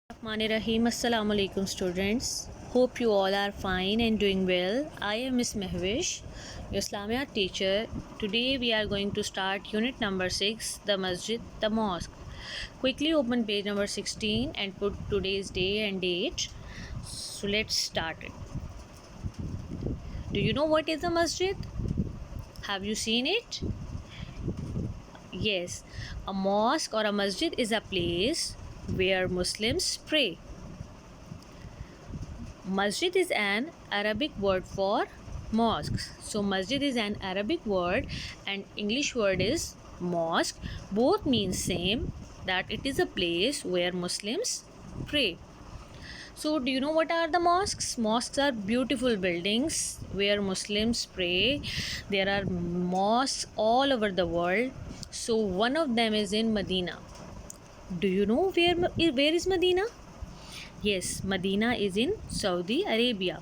Rahim. Assalamu alaikum students. Hope you all are fine and doing well. I am Miss Mehwish, your Islamiyat teacher. Today we are going to start unit number 6, the masjid, the mosque. Quickly open page number 16 and put today's day and date. So let's start it. Do you know what is a masjid? Have you seen it? Yes, a mosque or a masjid is a place where Muslims pray. Masjid is an Arabic word for mosques. So masjid is an Arabic word and English word is mosque. Both mean same, that it is a place where Muslims pray. So do you know what are the mosques? Mosques are beautiful buildings where Muslims pray. There are mosques all over the world. So one of them is in Medina. Do you know where is Medina? Yes, Medina is in Saudi Arabia.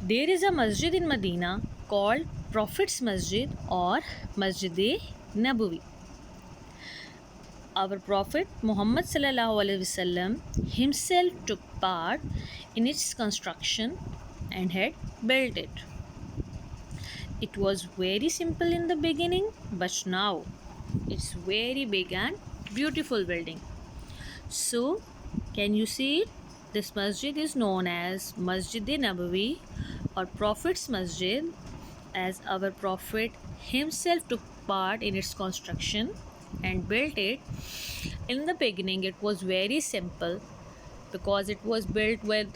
There is a masjid in Medina called Prophet's Masjid or Masjid-e-Nabawi. Our Prophet Muhammad sallallahu alaihi wasallam himself took part in its construction and had built it. It was very simple in the beginning, but now it's very big and beautiful building. So, can you see it? This masjid is known as Masjid-e-Nabawi or Prophet's Masjid, as our Prophet himself took part in its construction and built it. In the beginning, it was very simple because it was built with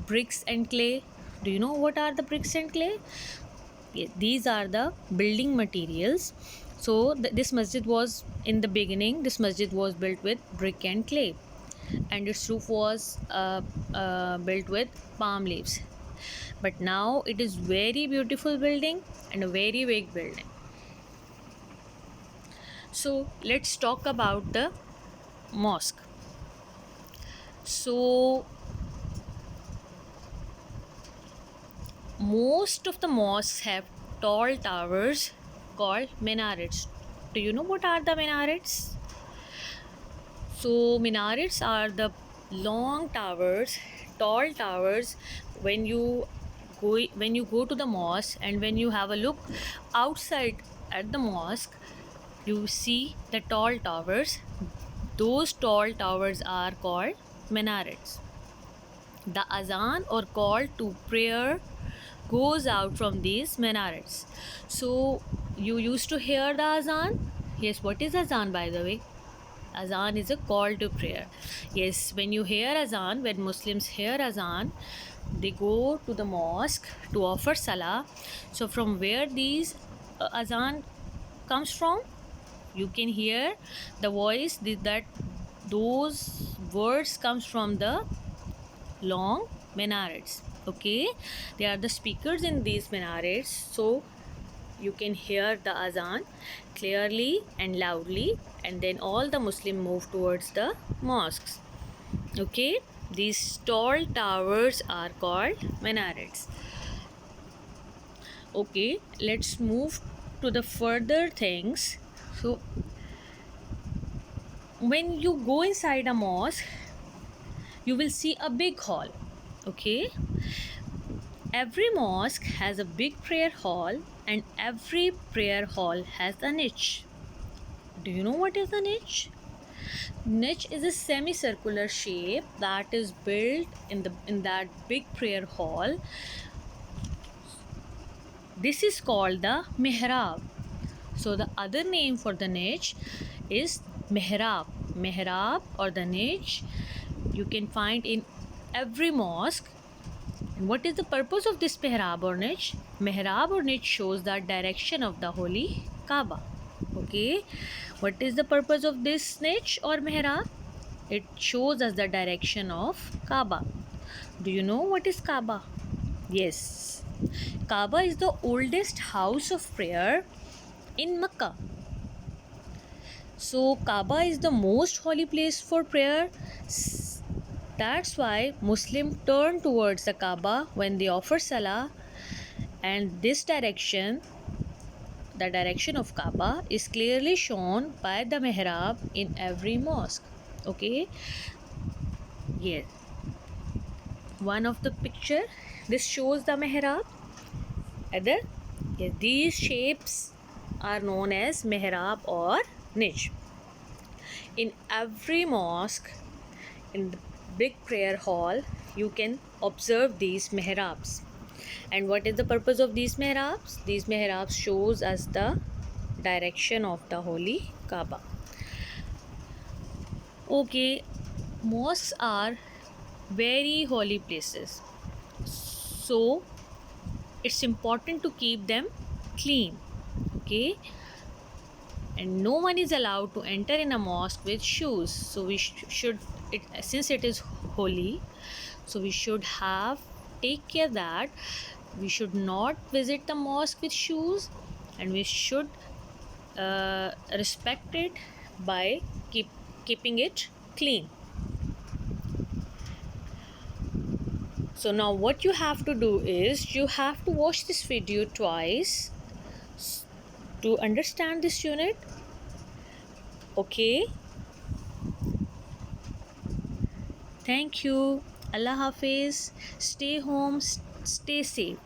bricks and clay. Do you know what are the bricks and clay? Yeah, these are the building materials. So this masjid was, in the beginning, this masjid was built with brick and clay, and its roof was built with palm leaves. But now it is very beautiful building and a very big building. So let's talk about the mosque. So most of the mosques have tall towers called minarets. Do you know what are the minarets? So minarets are the long towers, tall towers. When you go to the mosque and when you have a look outside at the mosque, you see the tall towers. Those tall towers are called minarets. The azan or call to prayer goes out from these minarets. So you used to hear the azan? Yes, what is azan, by the way? Azan is a call to prayer. Yes, when you hear azan, when Muslims hear azan, they go to the mosque to offer salah. So from where these azan comes from, you can hear the voice that those words comes from the long minarets. Okay, they are the speakers in these minarets, so you can hear the azan clearly and loudly, and then all the Muslim move towards the mosques. Okay, these tall towers are called minarets. Okay, let's move to the further things. So when you go inside a mosque, you will see a big hall. Okay, every mosque has a big prayer hall and every prayer hall has a niche. Do you know what is a niche? Niche is a semicircular shape that is built in that big prayer hall. This is called the mihrab. So the other name for the niche is mihrab. Mihrab or the niche you can find in every mosque. And what is the purpose of this mihrab or niche? Mihrab or niche shows the direction of the holy Kaaba. Okay, what is the purpose of this niche or mihrab? It shows us the direction of Kaaba. Do you know what is Kaaba? Yes, Kaaba is the oldest house of prayer in Mecca. So Kaaba is the most holy place for prayer. That's why Muslims turn towards the Kaaba when they offer salah, and this direction, the direction of Kaaba, is clearly shown by the mihrab in every mosque. Okay, yes, one of the picture, this shows the mihrab. Other, yes, these shapes are known as mihrab or niche. In every mosque, in the big prayer hall, you can observe these mihrabs. And what is the purpose of these mihrabs? These mihrabs shows us the direction of the holy Kaaba. Okay, mosques are very holy places, so it's important to keep them clean. Okay, and no one is allowed to enter in a mosque with shoes, so we should it, since it is holy, so we should have take care that we should not visit the mosque with shoes, and we should respect it by keeping it clean. So now what you have to do is you have to watch this video twice to understand this unit. Okay, thank you. Allah Hafiz. Stay home, stay safe.